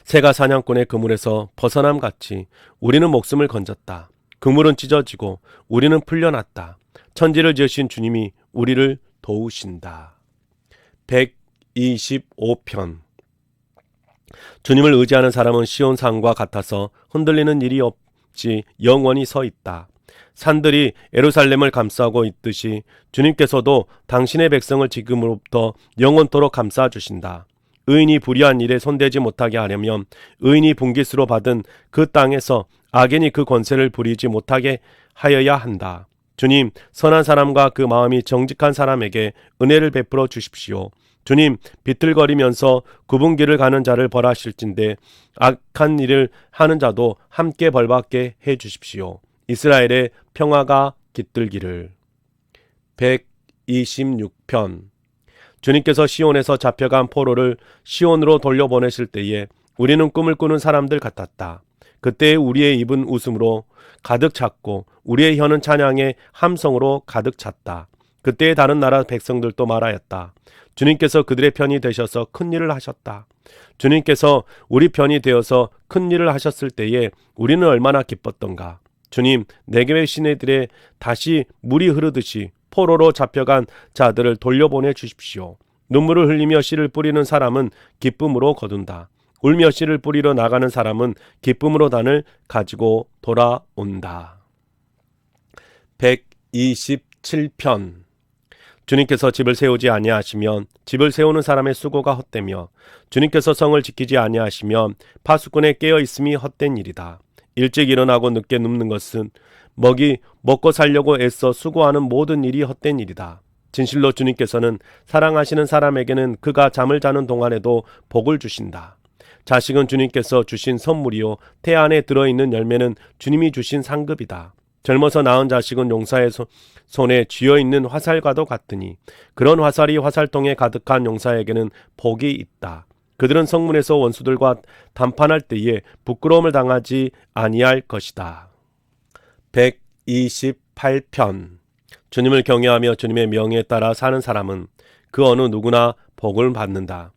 새가 사냥꾼의 그물에서 벗어남 같이 우리는 목숨을 건졌다. 그물은 찢어지고 우리는 풀려났다. 천지를 지으신 주님이 우리를 도우신다. 125편. 주님을 의지하는 사람은 시온산과 같아서 흔들리는 일이 없이 영원히 서 있다. 산들이 예루살렘을 감싸고 있듯이 주님께서도 당신의 백성을 지금으로부터 영원토록 감싸 주신다. 의인이 불의한 일에 손대지 못하게 하려면 의인이 분깃으로 받은 그 땅에서 악인이 그 권세를 부리지 못하게 하여야 한다. 주님, 선한 사람과 그 마음이 정직한 사람에게 은혜를 베풀어 주십시오. 주님, 비틀거리면서 굽은 길을 가는 자를 벌하실진데 악한 일을 하는 자도 함께 벌받게 해 주십시오. 이스라엘의 평화가 깃들기를. 126편. 주님께서 시온에서 잡혀간 포로를 시온으로 돌려보내실 때에 우리는 꿈을 꾸는 사람들 같았다. 그때 우리의 입은 웃음으로 가득 찼고 우리의 혀는 찬양의 함성으로 가득 찼다. 그때 다른 나라 백성들도 말하였다. 주님께서 그들의 편이 되셔서 큰 일을 하셨다. 주님께서 우리 편이 되어서 큰 일을 하셨을 때에 우리는 얼마나 기뻤던가. 주님, 네겝의 시내들에 다시 물이 흐르듯이 포로로 잡혀간 자들을 돌려보내 주십시오. 눈물을 흘리며 씨를 뿌리는 사람은 기쁨으로 거둔다. 울며 씨를 뿌리러 나가는 사람은 기쁨으로 단을 가지고 돌아온다. 127편. 주님께서 집을 세우지 아니하시면 집을 세우는 사람의 수고가 헛되며 주님께서 성을 지키지 아니하시면 파수꾼의 깨어 있음이 헛된 일이다. 일찍 일어나고 늦게 눕는 것은 먹고 살려고 애써 수고하는 모든 일이 헛된 일이다. 진실로 주님께서는 사랑하시는 사람에게는 그가 잠을 자는 동안에도 복을 주신다. 자식은 주님께서 주신 선물이요 태 안에 들어있는 열매는 주님이 주신 상급이다. 젊어서 낳은 자식은 용사의 손에 쥐어있는 화살과도 같으니 그런 화살이 화살통에 가득한 용사에게는 복이 있다. 그들은 성문에서 원수들과 담판할 때에 부끄러움을 당하지 아니할 것이다. 128편. 주님을 경외하며 주님의 명예에 따라 사는 사람은 그 어느 누구나 복을 받는다.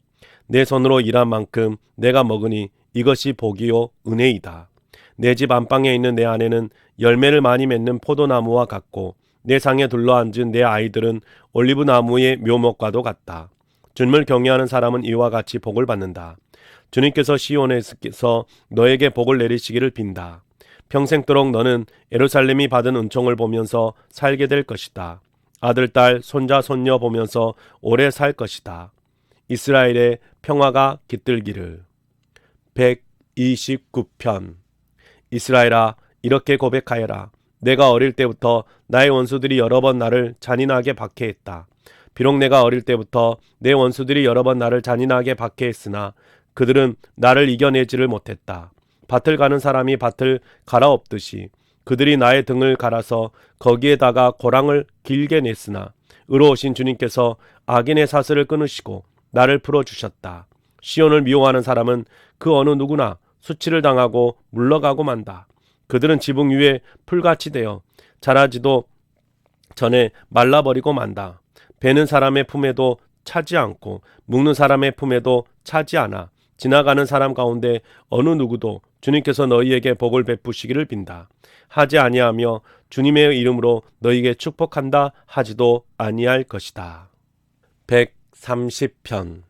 내 손으로 일한 만큼 내가 먹으니 이것이 복이요 은혜이다. 내 집 안방에 있는 내 아내는 열매를 많이 맺는 포도나무와 같고 내 상에 둘러앉은 내 아이들은 올리브 나무의 묘목과도 같다. 주님을 경외하는 사람은 이와 같이 복을 받는다. 주님께서 시온에서 너에게 복을 내리시기를 빈다. 평생도록 너는 예루살렘이 받은 은총을 보면서 살게 될 것이다. 아들, 딸, 손자, 손녀 보면서 오래 살 것이다. 이스라엘의 평화가 깃들기를. 129편. 이스라엘아, 이렇게 고백하여라. 내가 어릴 때부터 나의 원수들이 여러 번 나를 잔인하게 박해했다. 비록 내가 어릴 때부터 내 원수들이 여러 번 나를 잔인하게 박해했으나 그들은 나를 이겨내지를 못했다. 밭을 가는 사람이 밭을 갈아엎듯이 그들이 나의 등을 갈아서 거기에다가 고랑을 길게 냈으나 의로우신 주님께서 악인의 사슬을 끊으시고 나를 풀어주셨다. 시온을 미워하는 사람은 그 어느 누구나 수치를 당하고 물러가고 만다. 그들은 지붕 위에 풀같이 되어 자라지도 전에 말라버리고 만다. 베는 사람의 품에도 차지 않고 묶는 사람의 품에도 차지 않아. 지나가는 사람 가운데 어느 누구도 주님께서 너희에게 복을 베푸시기를 빈다. 하지 아니하며 주님의 이름으로 너희에게 축복한다 하지도 아니할 것이다. 130편.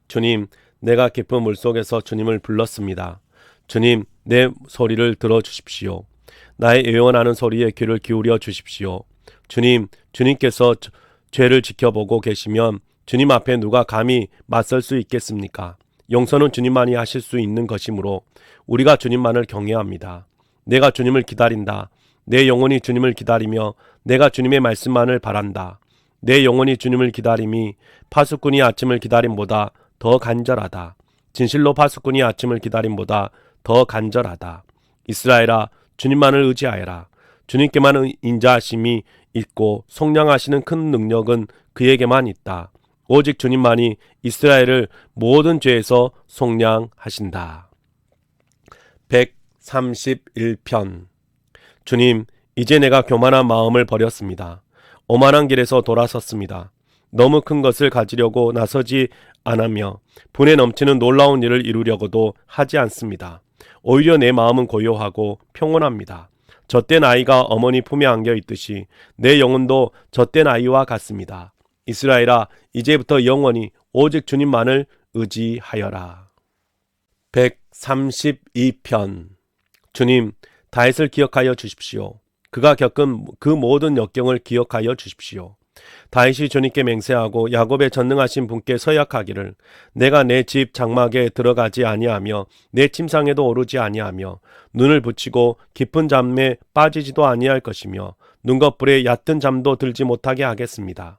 주님, 내가 깊은 물속에서 주님을 불렀습니다. 주님, 내 소리를 들어주십시오. 나의 애원하는 소리에 귀를 기울여 주십시오. 주님, 주님께서 죄를 지켜보고 계시면 주님 앞에 누가 감히 맞설 수 있겠습니까? 용서는 주님만이 하실 수 있는 것이므로 우리가 주님만을 경외합니다. 내가 주님을 기다린다. 내 영혼이 주님을 기다리며 내가 주님의 말씀만을 바란다. 내 영혼이 주님을 기다림이 파수꾼이 아침을 기다림보다 더 간절하다. 진실로 파수꾼이 아침을 기다림보다 더 간절하다. 이스라엘아, 주님만을 의지하여라. 주님께만 인자하심이 있고 속량하시는 큰 능력은 그에게만 있다. 오직 주님만이 이스라엘을 모든 죄에서 속량하신다. 131편. 주님, 이제 내가 교만한 마음을 버렸습니다. 오만한 길에서 돌아섰습니다. 너무 큰 것을 가지려고 나서지 않으며 분에 넘치는 놀라운 일을 이루려고도 하지 않습니다. 오히려 내 마음은 고요하고 평온합니다. 젖된 아이가 어머니 품에 안겨 있듯이 내 영혼도 젖된 아이와 같습니다. 이스라엘아, 이제부터 영원히 오직 주님만을 의지하여라. 132편. 주님, 다윗을 기억하여 주십시오. 그가 겪은 그 모든 역경을 기억하여 주십시오. 다윗이 주님께 맹세하고 야곱의 전능하신 분께 서약하기를 내가 내 집 장막에 들어가지 아니하며 내 침상에도 오르지 아니하며 눈을 붙이고 깊은 잠에 빠지지도 아니할 것이며 눈꺼풀에 얕은 잠도 들지 못하게 하겠습니다.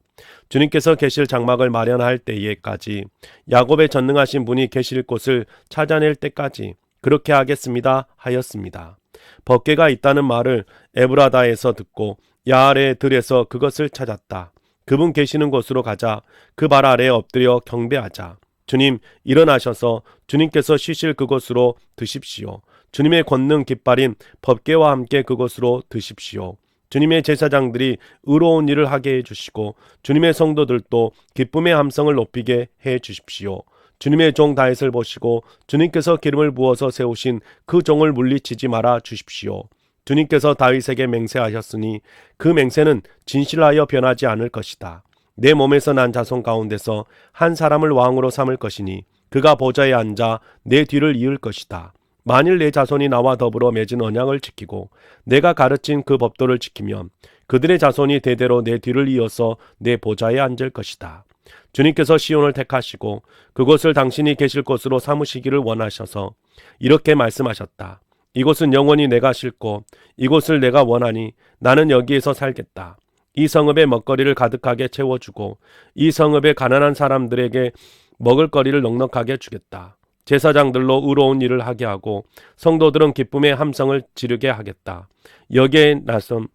주님께서 계실 장막을 마련할 때에까지 야곱의 전능하신 분이 계실 곳을 찾아낼 때까지 그렇게 하겠습니다 하였습니다. 법궤가 있다는 말을 에브라다에서 듣고 야알의 들에서 그것을 찾았다. 그분 계시는 곳으로 가자. 그 발 아래에 엎드려 경배하자. 주님, 일어나셔서 주님께서 쉬실 그곳으로 드십시오. 주님의 권능 깃발인 법궤와 함께 그곳으로 드십시오. 주님의 제사장들이 의로운 일을 하게 해주시고 주님의 성도들도 기쁨의 함성을 높이게 해주십시오. 주님의 종 다윗을 보시고 주님께서 기름을 부어서 세우신 그 종을 물리치지 말아 주십시오. 주님께서 다윗에게 맹세하셨으니 그 맹세는 진실하여 변하지 않을 것이다. 내 몸에서 난 자손 가운데서 한 사람을 왕으로 삼을 것이니 그가 보좌에 앉아 내 뒤를 이을 것이다. 만일 내 자손이 나와 더불어 맺은 언약을 지키고 내가 가르친 그 법도를 지키면 그들의 자손이 대대로 내 뒤를 이어서 내 보좌에 앉을 것이다. 주님께서 시온을 택하시고 그곳을 당신이 계실 곳으로 삼으시기를 원하셔서 이렇게 말씀하셨다. 이곳은 영원히 내가 싣고 이곳을 내가 원하니 나는 여기에서 살겠다. 이 성읍에 먹거리를 가득하게 채워주고 이 성읍의 가난한 사람들에게 먹을거리를 넉넉하게 주겠다. 제사장들로 의로운 일을 하게 하고 성도들은 기쁨의 함성을 지르게 하겠다. 여기에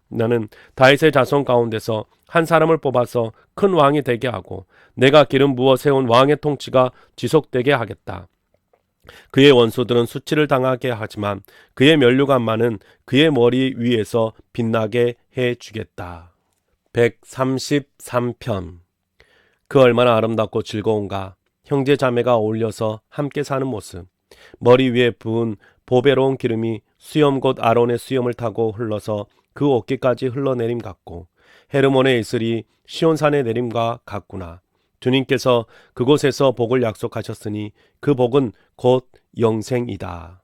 나는 다윗의 자손 가운데서 한 사람을 뽑아서 큰 왕이 되게 하고 내가 기름 부어 세운 왕의 통치가 지속되게 하겠다. 그의 원수들은 수치를 당하게 하지만 그의 면류관만은 그의 머리 위에서 빛나게 해주겠다. 133편. 그 얼마나 아름답고 즐거운가. 형제 자매가 어울려서 함께 사는 모습. 머리 위에 부은 보배로운 기름이 수염 곧 아론의 수염을 타고 흘러서 그 어깨까지 흘러내림 같고 헤르몬의 이슬이 시온산의 내림과 같구나. 주님께서 그곳에서 복을 약속하셨으니 그 복은 곧 영생이다.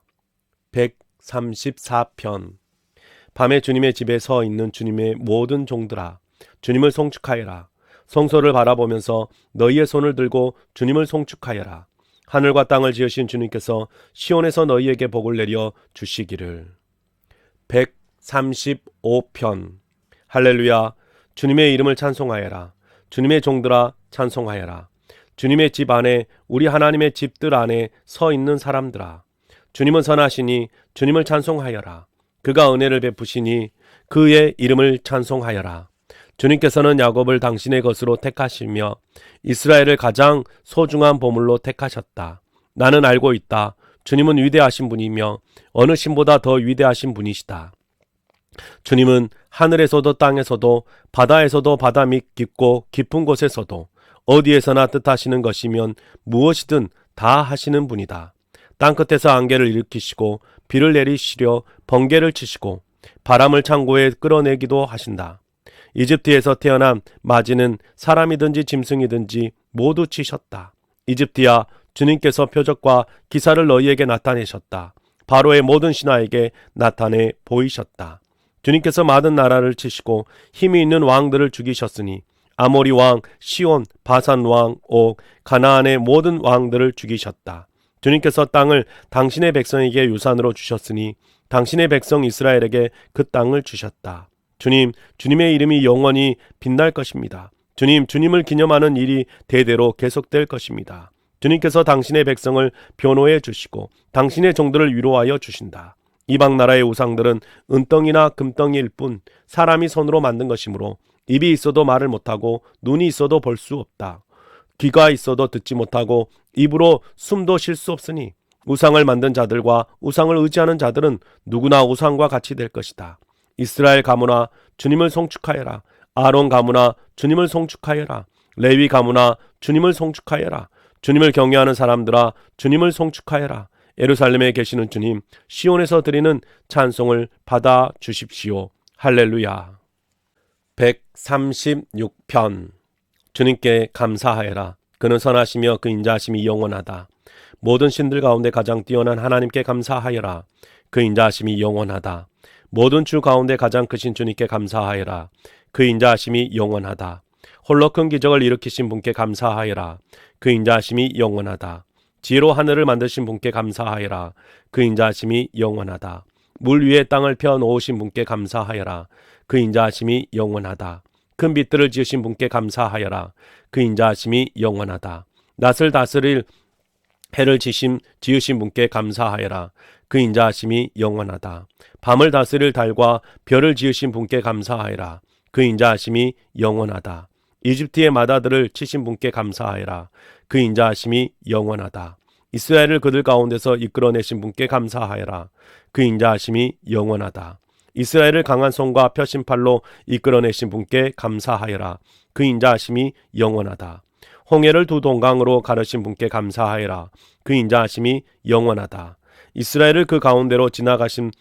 134편. 밤에 주님의 집에 서 있는 주님의 모든 종들아, 주님을 송축하여라. 성소를 바라보면서 너희의 손을 들고 주님을 송축하여라. 하늘과 땅을 지으신 주님께서 시온에서 너희에게 복을 내려 주시기를. 135편. 할렐루야. 주님의 이름을 찬송하여라. 주님의 종들아 찬송하여라. 주님의 집 안에, 우리 하나님의 집들 안에 서 있는 사람들아, 주님은 선하시니 주님을 찬송하여라. 그가 은혜를 베푸시니 그의 이름을 찬송하여라. 주님께서는 야곱을 당신의 것으로 택하시며 이스라엘을 가장 소중한 보물로 택하셨다. 나는 알고 있다. 주님은 위대하신 분이며 어느 신보다 더 위대하신 분이시다. 주님은 하늘에서도 땅에서도 바다에서도 바다 밑 깊고 깊은 곳에서도 어디에서나 뜻하시는 것이면 무엇이든 다 하시는 분이다. 땅끝에서 안개를 일으키시고 비를 내리시려 번개를 치시고 바람을 창고에 끌어내기도 하신다. 이집트에서 태어난 마지는 사람이든지 짐승이든지 모두 치셨다. 이집트야, 주님께서 표적과 기사를 너희에게 나타내셨다. 바로의 모든 신하에게 나타내 보이셨다. 주님께서 많은 나라를 치시고 힘이 있는 왕들을 죽이셨으니 아모리 왕 시온, 바산 왕 옥, 가나안의 모든 왕들을 죽이셨다. 주님께서 땅을 당신의 백성에게 유산으로 주셨으니 당신의 백성 이스라엘에게 그 땅을 주셨다. 주님, 주님의 이름이 영원히 빛날 것입니다. 주님, 주님을 기념하는 일이 대대로 계속될 것입니다. 주님께서 당신의 백성을 변호해 주시고 당신의 종들을 위로하여 주신다. 이방 나라의 우상들은 은덩이나 금덩이일 뿐 사람이 손으로 만든 것이므로 입이 있어도 말을 못하고 눈이 있어도 볼 수 없다. 귀가 있어도 듣지 못하고 입으로 숨도 쉴 수 없으니 우상을 만든 자들과 우상을 의지하는 자들은 누구나 우상과 같이 될 것이다. 이스라엘 가문아, 주님을 송축하여라. 아론 가문아, 주님을 송축하여라. 레위 가문아, 주님을 송축하여라. 주님을 경외하는 사람들아, 주님을 송축하여라. 예루살렘에 계시는 주님, 시온에서 드리는 찬송을 받아 주십시오. 할렐루야. 136편. 주님께 감사하여라. 그는 선하시며 그 인자하심이 영원하다. 모든 신들 가운데 가장 뛰어난 하나님께 감사하여라. 그 인자하심이 영원하다. 모든 주 가운데 가장 크신 주님께 감사하여라. 그 인자하심이 영원하다. 홀로 큰 기적을 일으키신 분께 감사하여라. 그 인자하심이 영원하다. 지혜로 하늘을 만드신 분께 감사하여라. 그 인자하심이 영원하다. 물 위에 땅을 펴 놓으신 분께 감사하여라. 그 인자하심이 영원하다. 큰 빛들을 지으신 분께 감사하여라. 그 인자하심이 영원하다. 낯을 다스릴 해를 지으신 분께 감사하여라. 그 인자하심이 영원하다. 밤을 다스릴 달과 별을 지으신 분께 감사하여라. 그 인자하심이 영원하다. 이집트의 마다들을 치신 분께 감사하여라. 그 인자하심이 영원하다. 이스라엘을 그들 가운데서 이끌어내신 분께 감사하여라. 그 인자하심이 영원하다. 이스라엘을 강한 손과 펴신 팔로 이끌어내신 분께 감사하여라. 그 인자하심이 영원하다. 홍해를 두 동강으로 가르신 분께 감사하여라. 그 인자하심이 영원하다. 이스라엘을 그 가운데로 지나가신게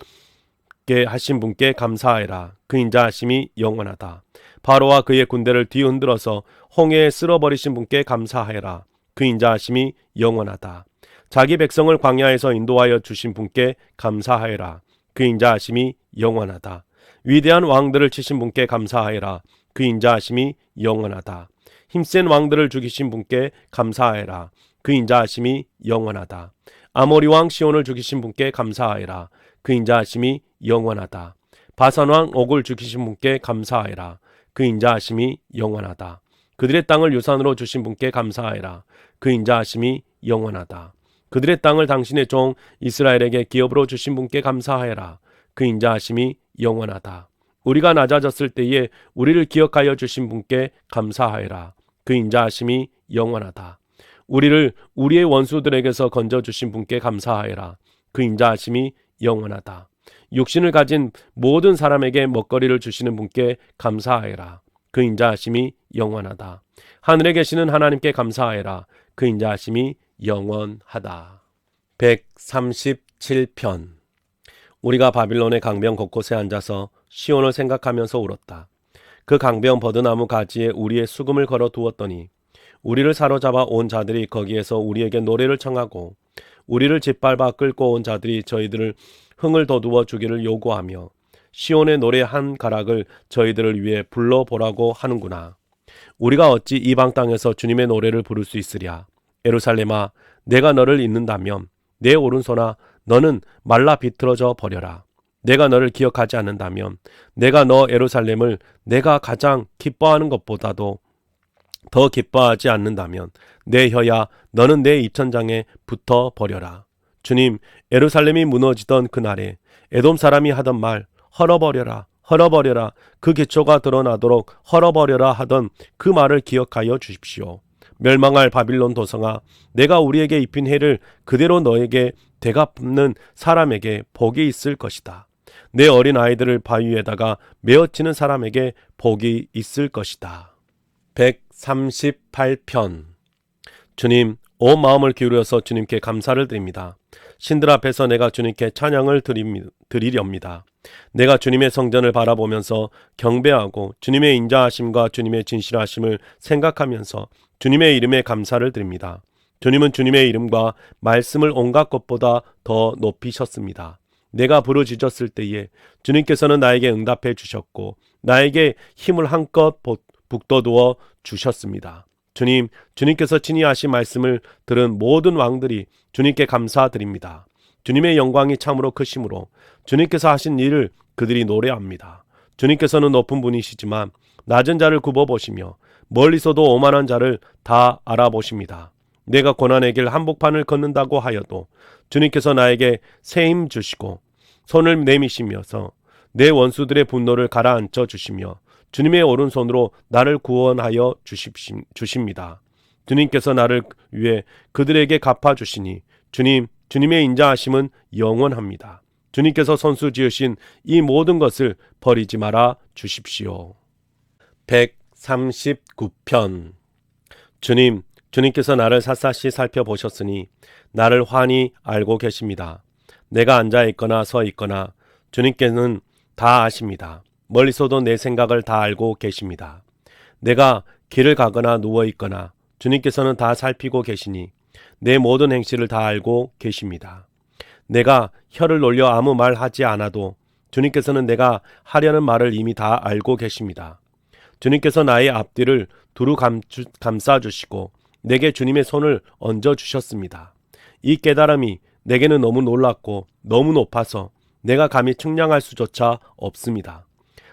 하신 분께 감사하여라. 그 인자하심이 영원하다. 바로와 그의 군대를 뒤흔들어서 홍해에 쓸어버리신 분께 감사하여라. 그 인자하심이 영원하다. 자기 백성을 광야에서 인도하여 주신 분께 감사하여라. 그 인자하심이 영원하다. 위대한 왕들을 치신 분께 감사하여라. 그 인자하심이 영원하다. 힘센 왕들을 죽이신 분께 감사하여라. 그 인자하심이 영원하다. 아모리 왕 시온을 죽이신 분께 감사하여라. 그 인자하심이 영원하다. 바산 왕 옥을 죽이신 분께 감사하여라. 그 인자하심이 영원하다. 그들의 땅을 유산으로 주신 분께 감사하여라. 그 인자하심이 영원하다. 그들의 땅을 당신의 종 이스라엘에게 기업으로 주신 분께 감사하여라. 그 인자하심이 영원하다. 우리가 낮아졌을 때에 우리를 기억하여 주신 분께 감사하여라. 그 인자하심이 영원하다. 우리를 우리의 원수들에게서 건져주신 분께 감사하여라. 그 인자하심이 영원하다. 육신을 가진 모든 사람에게 먹거리를 주시는 분께 감사하여라. 그 인자하심이 영원하다. 하늘에 계시는 하나님께 감사하여라. 그 인자하심이 영원하다. 137편. 우리가 바빌론의 강변 곳곳에 앉아서 시온을 생각하면서 울었다. 그 강변 버드나무 가지에 우리의 수금을 걸어 두었더니 우리를 사로잡아 온 자들이 거기에서 우리에게 노래를 청하고 우리를 짓밟아 끌고 온 자들이 저희들을 흥을 돋우어 주기를 요구하며 시온의 노래 한 가락을 저희들을 위해 불러보라고 하는구나. 우리가 어찌 이방 땅에서 주님의 노래를 부를 수 있으랴. 예루살렘아, 내가 너를 잊는다면 내 오른손아 너는 말라 비틀어져 버려라. 내가 너를 기억하지 않는다면 내가 너 예루살렘을 내가 가장 기뻐하는 것보다도 더 기뻐하지 않는다면 내 혀야 너는 내 입천장에 붙어 버려라. 주님, 예루살렘이 무너지던 그날에 에돔 사람이 하던 말 헐어버려라 헐어버려라 그 기초가 드러나도록 헐어버려라 하던 그 말을 기억하여 주십시오. 멸망할 바빌론 도성아, 내가 우리에게 입힌 해를 그대로 너에게 되갚는 사람에게 복이 있을 것이다. 내 어린 아이들을 바위에다가 메어치는 사람에게 복이 있을 것이다. 138편. 주님, 온 마음을 기울여서 주님께 감사를 드립니다. 신들 앞에서 내가 주님께 찬양을 드리렵니다. 내가 주님의 성전을 바라보면서 경배하고 주님의 인자하심과 주님의 진실하심을 생각하면서 주님의 이름에 감사를 드립니다. 주님은 주님의 이름과 말씀을 온갖 것보다 더 높이셨습니다. 내가 부르짖었을 때에 주님께서는 나에게 응답해 주셨고 나에게 힘을 한껏 북돋워 주셨습니다. 주님, 주님께서 친히 하신 말씀을 들은 모든 왕들이 주님께 감사드립니다. 주님의 영광이 참으로 크심으로 주님께서 하신 일을 그들이 노래합니다. 주님께서는 높은 분이시지만 낮은 자를 굽어보시며 멀리서도 오만한 자를 다 알아보십니다. 내가 고난의 길 한복판을 걷는다고 하여도 주님께서 나에게 새 힘 주시고 손을 내미시면서 내 원수들의 분노를 가라앉혀 주시며 주님의 오른손으로 나를 구원하여 주십니다. 주님께서 나를 위해 그들에게 갚아주시니 주님의 인자하심은 영원합니다. 주님께서 선수 지으신 이 모든 것을 버리지 말아 주십시오. 139편. 주님께서 나를 샅샅이 살펴보셨으니 나를 환히 알고 계십니다. 내가 앉아있거나 서있거나 주님께는 다 아십니다. 멀리서도 내 생각을 다 알고 계십니다. 내가 길을 가거나 누워있거나 주님께서는 다 살피고 계시니 내 모든 행실을 다 알고 계십니다. 내가 혀를 놀려 아무 말 하지 않아도 주님께서는 내가 하려는 말을 이미 다 알고 계십니다. 주님께서 나의 앞뒤를 두루 감싸주시고 내게 주님의 손을 얹어주셨습니다. 이 깨달음이 내게는 너무 놀랍고 너무 높아서 내가 감히 측량할 수조차 없습니다.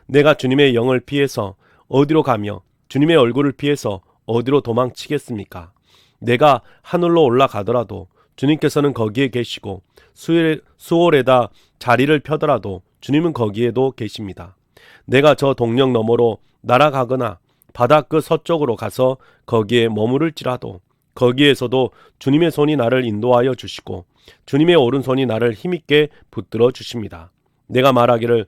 내가 주님의 영을 피해서 어디로 가며 주님의 얼굴을 피해서 어디로 도망치겠습니까? 내가 하늘로 올라가더라도 주님께서는 거기에 계시고 수월에다 자리를 펴더라도 주님은 거기에도 계십니다. 내가 저 동력 너머로 날아가거나 바다 끝 서쪽으로 가서 거기에 머무를지라도 거기에서도 주님의 손이 나를 인도하여 주시고 주님의 오른손이 나를 힘있게 붙들어 주십니다. 내가 말하기를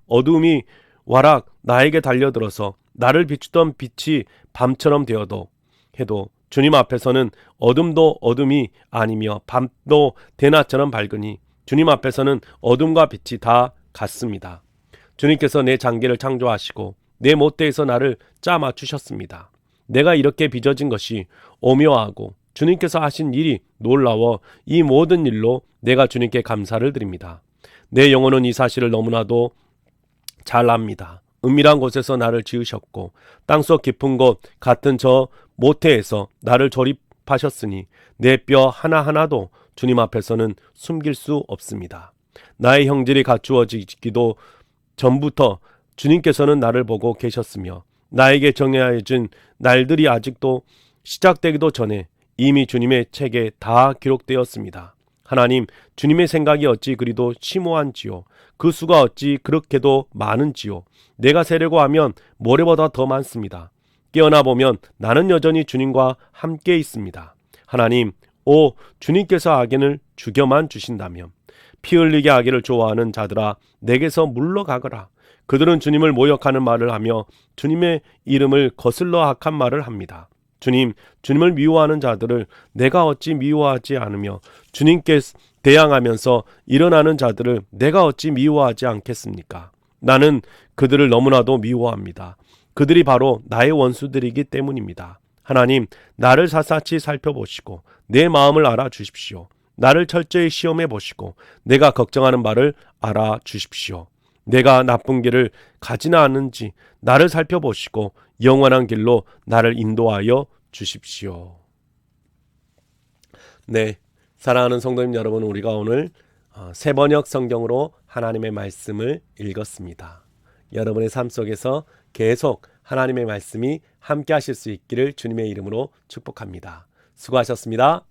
어두움이 와락 나에게 달려들어서 나를 비추던 빛이 밤처럼 되어도 해도 주님 앞에서는 어둠도 어둠이 아니며 밤도 대낮처럼 밝으니 주님 앞에서는 어둠과 빛이 다 같습니다. 주님께서 내 장기를 창조하시고 내 못대에서 나를 짜 맞추셨습니다. 내가 이렇게 빚어진 것이 오묘하고 주님께서 하신 일이 놀라워 이 모든 일로 내가 주님께 감사를 드립니다. 내 영혼은 이 사실을 너무나도 잘 압니다. 은밀한 곳에서 나를 지으셨고 땅속 깊은 곳 같은 저 모태에서 나를 조립하셨으니 내 뼈 하나하나도 주님 앞에서는 숨길 수 없습니다. 나의 형질이 갖추어지기도 전부터 주님께서는 나를 보고 계셨으며 나에게 정해져 준 날들이 아직도 시작되기도 전에 이미 주님의 책에 다 기록되었습니다. 하나님, 주님의 생각이 어찌 그리도 심오한지요. 그 수가 어찌 그렇게도 많은지요. 내가 세려고 하면 모래보다 더 많습니다. 깨어나 보면 나는 여전히 주님과 함께 있습니다. 하나님, 주님께서 악인을 죽여만 주신다면 피 흘리게 하기를 좋아하는 자들아 내게서 물러가거라. 그들은 주님을 모욕하는 말을 하며 주님의 이름을 거슬러 악한 말을 합니다. 주님을 미워하는 자들을 내가 어찌 미워하지 않으며 주님께 대항하면서 일어나는 자들을 내가 어찌 미워하지 않겠습니까? 나는 그들을 너무나도 미워합니다. 그들이 바로 나의 원수들이기 때문입니다. 하나님, 나를 샅샅이 살펴보시고 내 마음을 알아주십시오. 나를 철저히 시험해 보시고 내가 걱정하는 바를 알아주십시오. 내가 나쁜 길을 가지나 않는지 나를 살펴보시고 영원한 길로 나를 인도하여 주십시오. 네, 사랑하는 성도님 여러분, 우리가 오늘 새번역 성경으로 하나님의 말씀을 읽었습니다. 여러분의 삶 속에서 계속 하나님의 말씀이 함께 하실 수 있기를 주님의 이름으로 축복합니다. 수고하셨습니다.